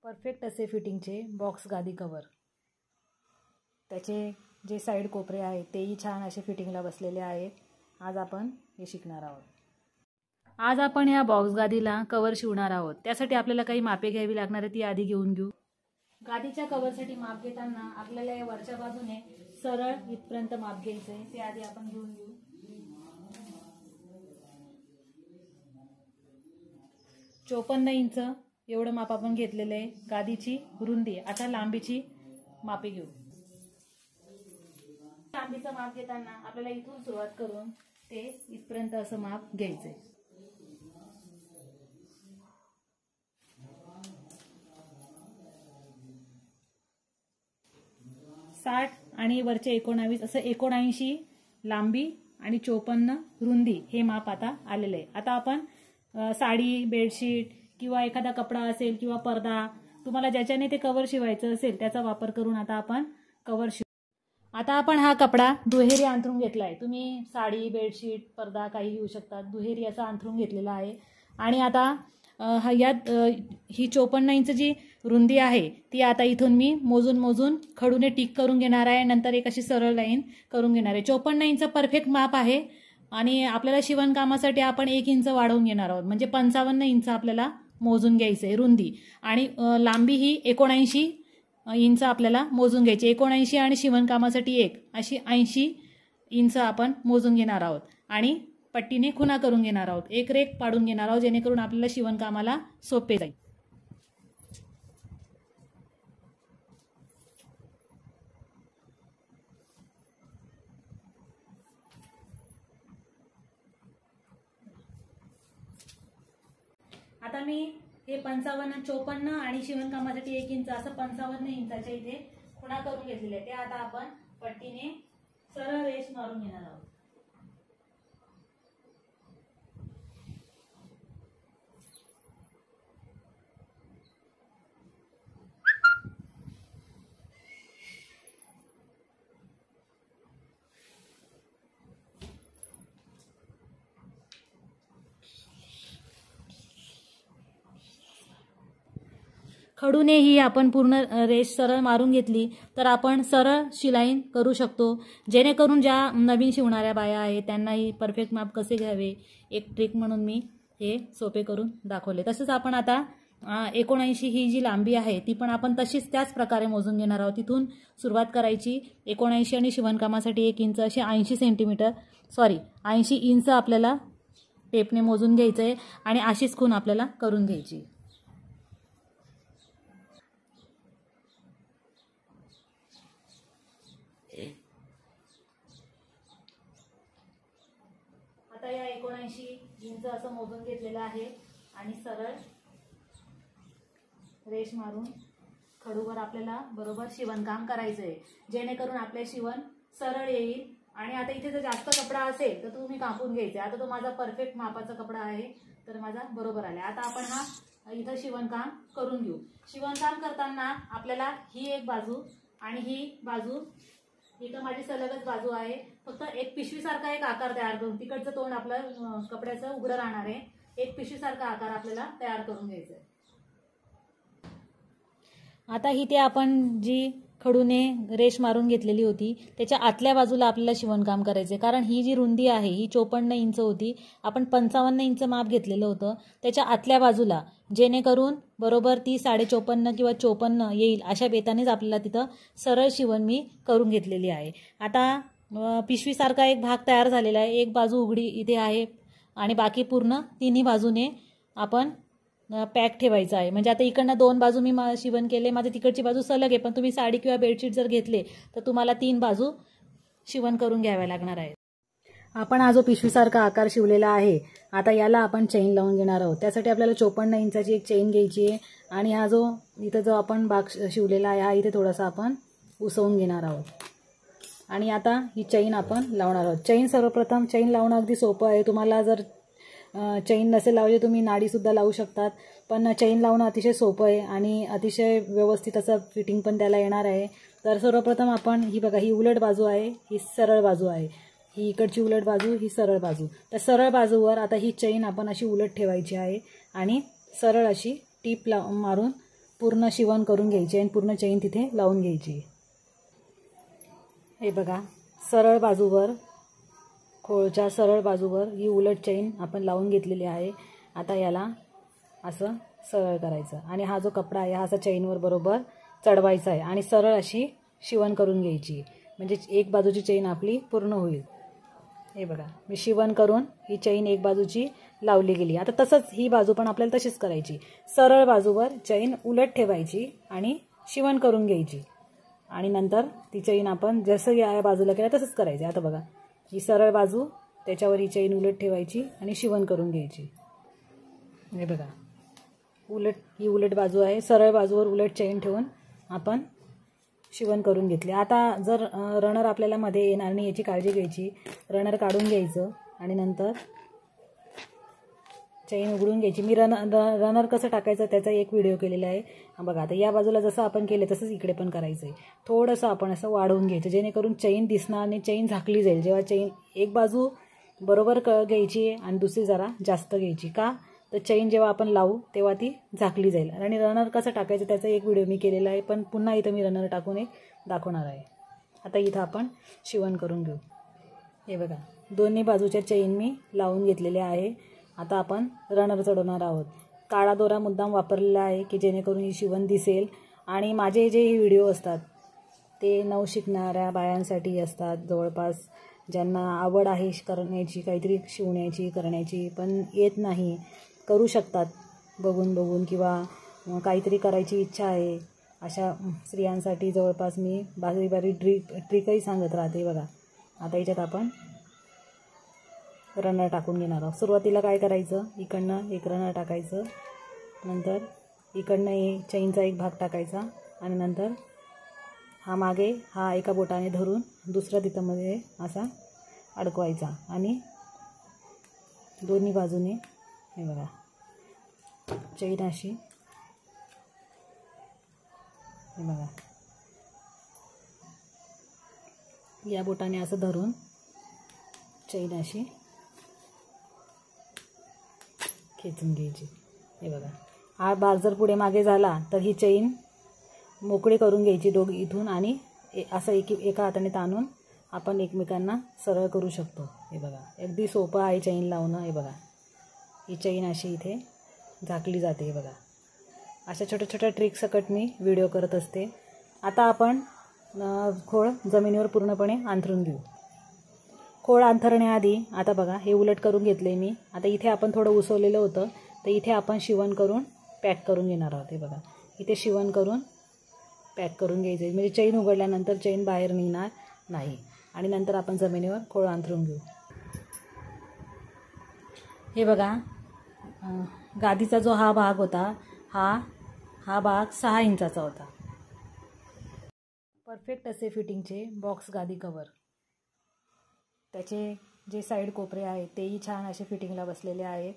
Perfect असे फिटिंगचे box गादी cover, त्याचे जे साईड कोपरे आहेत तेही छान असे फिटिंगला बसलेले आहेत. आज आपण हे शिकणार आहोत. आज आपण ह्या बॉक्स गादीला कवर शिवणार आहोत. त्यासाठी आपल्याला काही मापे घ्यावी लागणार आहे, ती आधी घेऊन घेऊ. गादीच्या कवरसाठी माप घेताना आपल्याला या वरच्या बाजूने सरळ इथपर्यंत माप घ्यायचं आहे, ते आधी आपण घेऊन घेऊ. चोपन्न इंच एवढं माप आपण घेतलेलं आहे. गादीची रुंदी. आता लांबीची मापे घेऊ. लांबीचं माप घेताना आपल्याला इथून सुरुवात करून ते इथपर्यंत असं माप घ्यायचंय. साठ आणि वरचे 19 असं 79 लांबी आणि 54 रुंदी हे माप आता आलेलं आहे. आता आपण साडी, बेडशीट किंवा एखादा कपडा असेल किंवा पडदा, तुम्हाला ज्याच्याने ते कवर शिवायचं असेल त्याचा वापर करून आता आपण कवर शिवू. आता आपण हा कपडा दुहेरी अंथरून घेतलाय. तुम्ही साडी, बेडशीट, पडदा काही घेऊ शकता. दुहेरी असा अंथरून घेतलेला आहे. आणि आता यात ही 54 इंच जी रुंदी आहे ती आता इथून मी मोजून खडूने टिक करून घेणार आहे. नंतर एक अशी सरळ लाईन करून घेणार आहे. 54 इंच परफेक्ट माप आहे आणि आपल्याला शिवणकामासाठी आपण 1 इंच वाढवून घेणार आहोत. म्हणजे 55 इंच आपल्याला मोजून घ्यायचं आहे रुंदी. आणि लांबी ही 79 इंच आपल्याला मोजून घ्यायची. 79 आणि शिवणकामासाठी 1 अशी 80 इंच आपण मोजून घेणार आहोत. आणि पट्टीने खुणा करून घेणार आहोत. एक रेख पाडून घेणार आहोत जेणेकरून आपल्याला शिवणकामाला सोपे जाईल. आता मी हे 55, 54 आणि शिवणकामासाठी 1 इंच असं 55 इंचाच्या इथे खुणा करून घेतलेले आहे. ते आता आपण पट्टीने सरळ रेष मारून घेणार आहोत. खडूने ही आपण पूर्ण रेष सरळ मारून घेतली तर आपण सरळ शिलाई करू शकतो. जेणेकरून ज्या नवीन शिवणाऱ्या बाया आहेत त्यांनाही परफेक्ट माप कसे घ्यावे एक ट्रिक म्हणून मी हे सोपे करून दाखवले. तसंच आपण आता 79 ही जी लांबी आहे ती पण आपण तशीच त्याच प्रकारे मोजून घेणार आहोत. तिथून सुरुवात करायची. 79 आणि शिवणकामासाठी 1 इंच असे 80 इंच आपल्याला टेपने मोजून घ्यायचं आहे आणि अशीच खूण आपल्याला करून घ्यायची. आता या 79 इंच असं मोजून घेतलेलं आहे आणि सरळ रेष मारून खडूवर आपल्याला बरोबर शिवणकाम करायचं आहे जेणेकरून आपले शिवण सरळ येईल. आणि आता इथे जर जास्त कपडा असेल तर तुम्ही कापून घ्यायचे. आता तो माझा परफेक्ट मापाचा कपडा आहे तर माझा बरोबर आला. आता आपण हा इथं शिवणकाम करून घेऊ. शिवणकाम करताना आपल्याला ही एक बाजू आणि ही बाजू इथं माझी सलगच बाजू आहे. फक्त एक पिशवीसारखा एक आकार तयार करून तिकडचं तोंड आपलं कपड्याचं उघडं राहणार आहे. एक पिशवीसारखा आकार आपल्याला तयार करून घ्यायचा आहे. आता ही ते आपण जी खडूने रेष मारून घेतलेली होती त्याच्या आतल्या बाजूला आपल्याला शिवणकाम करायचे. कारण ही जी रुंदी आहे ही 54 इंच होती. आपण 55 इंच माप घेतलेलं होतं त्याच्या आतल्या बाजूला, जेणेकरून बरोबर ती 54.5 किंवा 54 येईल अशा बेतानेच आपल्याला तिथं सरळ शिवण मी करून घेतलेली आहे. आता पिशवीसारखा एक भाग तयार झालेला आहे. एक बाजू उघडी इथे आहे आणि बाकी पूर्ण तिन्ही बाजूने आपण पॅक ठेवायचं आहे. म्हणजे आता इकडनं 2 बाजू मी शिवण केले, माझी तिकडची बाजू सलग आहे. पण तुम्ही साडी किंवा बेडशीट जर घेतले तर तुम्हाला 3 बाजू शिवण करून घ्याव्या लागणार आहे. आपण हा जो पिशवीसारखा आकार शिवलेला आहे आता याला आपण चेन लावून घेणार आहोत. त्यासाठी आपल्याला 54 इंचाची एक चेन घ्यायची आहे आणि हा जो इथं जो आपण भाग शिवलेला आहे हा इथे थोडासा आपण उसवून घेणार आहोत. आणि आता ही चेन आपण लावणार आहोत. चेन सर्वप्रथम चेन लावणं अगदी सोपं आहे. तुम्हाला जर चेन नसेल लावली तुम्ही नाडीसुद्धा लावू शकतात. पण चेन लावणं अतिशय सोपं आहे आणि अतिशय व्यवस्थित असं फिटिंग पण त्याला येणार आहे. तर सर्वप्रथम आपण ही बघा, ही उलट बाजू आहे, ही सरळ बाजू आहे. ही इकडची उलट बाजू, ही सरळ बाजू. तर सरळ बाजूवर आता ही चेन आपण अशी उलट ठेवायची आहे आणि सरळ अशी टीप मारून पूर्ण शिवण करून घ्यायची आणि पूर्ण चेन तिथे लावून घ्यायची। हे बघा, सरळ बाजूवर, खोळच्या सरळ बाजूवर ही उलट चेन आपण लावून घेतलेली आहे। आता याला असं सरळ करायचं आणि हा जो कपडा आहे हा असा चेनवर बरोबर चढवायचा आहे आणि सरळ अशी शिवण करून घ्यायची, म्हणजे एक बाजूची चेन आपली पूर्ण होईल। हे बघा, मी शिवण करून ही चेन एक बाजूची लावली गेली। आता तसंच ही बाजू पण आपल्याला तशीच करायची। सरळ बाजूवर चेन उलट ठेवायची आणि शिवण करून घ्यायची आणि नंतर ती चेन आपण जसं या बाजूला केलं तसंच करायचं। आता बघा, ही सरळ बाजू, त्याच्यावर ही चेन उलट ठेवायची आणि शिवण करून घ्यायची। हे बघा, ही उलट बाजू आहे, सरळ बाजूवर उलट चेन ठेवून आपण शिवण करून घेतले। आता जर रनर आपल्याला मध्ये येणार नाही याची काळजी घ्यायची। रनर काढून घ्यायचं आणि नंतर चेन उघडून घ्यायची। मी रनर कसं टाकायचं त्याचा एक व्हिडिओ केलेला आहे बघा। आता या बाजूला जसं आपण केलं तसंच इकडे पण करायचं आहे। थोडंसं आपण असं वाढवून घ्यायचं जेणेकरून चेन दिसणार आणि चेन झाकली जाईल। जेव्हा चेन एक बाजू बरोबर घ्यायची आणि दुसरी जरा जास्त घ्यायची, का तर चेन जेव्हा आपण लावू तेव्हा ती झाकली जाईल। आणि रनर कसं टाकायचं त्याचा एक व्हिडिओ मी केलेला आहे, पण पुन्हा इथं मी रनर टाकून एक दाखवणार आहे। आता इथं आपण शिवण करून घेऊ। हे बघा, दोन्ही बाजूच्या चेन मी लावून घेतलेल्या आहे। आता आपण रनर चढवणार आहोत। काळा दोरा मुद्दाम वापरलेला आहे की जेणेकरून ही शिवण दिसेल। आणि माझे जे व्हिडिओ असतात ते नव शिकणाऱ्या बायांसाठी असतात, जवळपास ज्यांना आवड आहे करण्याची, काहीतरी शिवण्याची करण्याची पण येत नाही, करू शकतात बघून बघून, किंवा काहीतरी करायची इच्छा आहे अशा स्त्रियांसाठी जवळपास मी बारी बारी ट्रिकही सांगत राहते बघा। आता याच्यात आपण रनर टाकून घेणार आहोत। सुरुवातीला काय करायचं, इकडनं एक रनर टाकायचं, नंतर इकडनं चेनचा एक भाग टाकायचा आणि नंतर हा मागे हा एका बोटाने धरून दुसरा तिथं मध्ये असा अडकवायचा आणि दोन्ही बाजूने हे बघा चेन अशी, हे बघा या बोटाने असं धरून चेन अशी खेचून घ्यायची। हे बघा, हा भाग जर पुढे मागे झाला तर ही चेन मोकळी करून घ्यायची दोघी इथून आणि असं एका हाताने ताणून आपण एकमेकांना सरळ करू शकतो। हे बघा, अगदी सोपं आहे चेन लावणं। हे बघा, ही चेन अशी इथे झाकली जाते। हे बघा, अशा छोट्या छोट्या ट्रिक सकट मी व्हिडिओ करत असते। आता आपण खोळ जमिनीवर पूर्णपणे अंथरून घेऊ। खोळ अंथरण्याआधी आता बघा हे उलट करून घेतले मी। आता इथे आपण थोडं उसवलेलं होतं तर इथे आपण शिवण करून पॅक करून घेणार आहोत। हे बघा, इथे शिवण करून पॅक करून घ्यायचे, म्हणजे चेन उघडल्यानंतर चेन बाहेर निघणार नाही। आणि नंतर आपण जमिनीवर खोळ अंथरून घेऊ। हे बघा, गादीचा जो हा भाग होता हा भाग 6 इंचाचा होता। परफेक्ट असे फिटिंगचे बॉक्स गादी कवर, त्याचे जे साईड कोपरे आहेत तेही छान असे फिटिंगला बसलेले आहेत।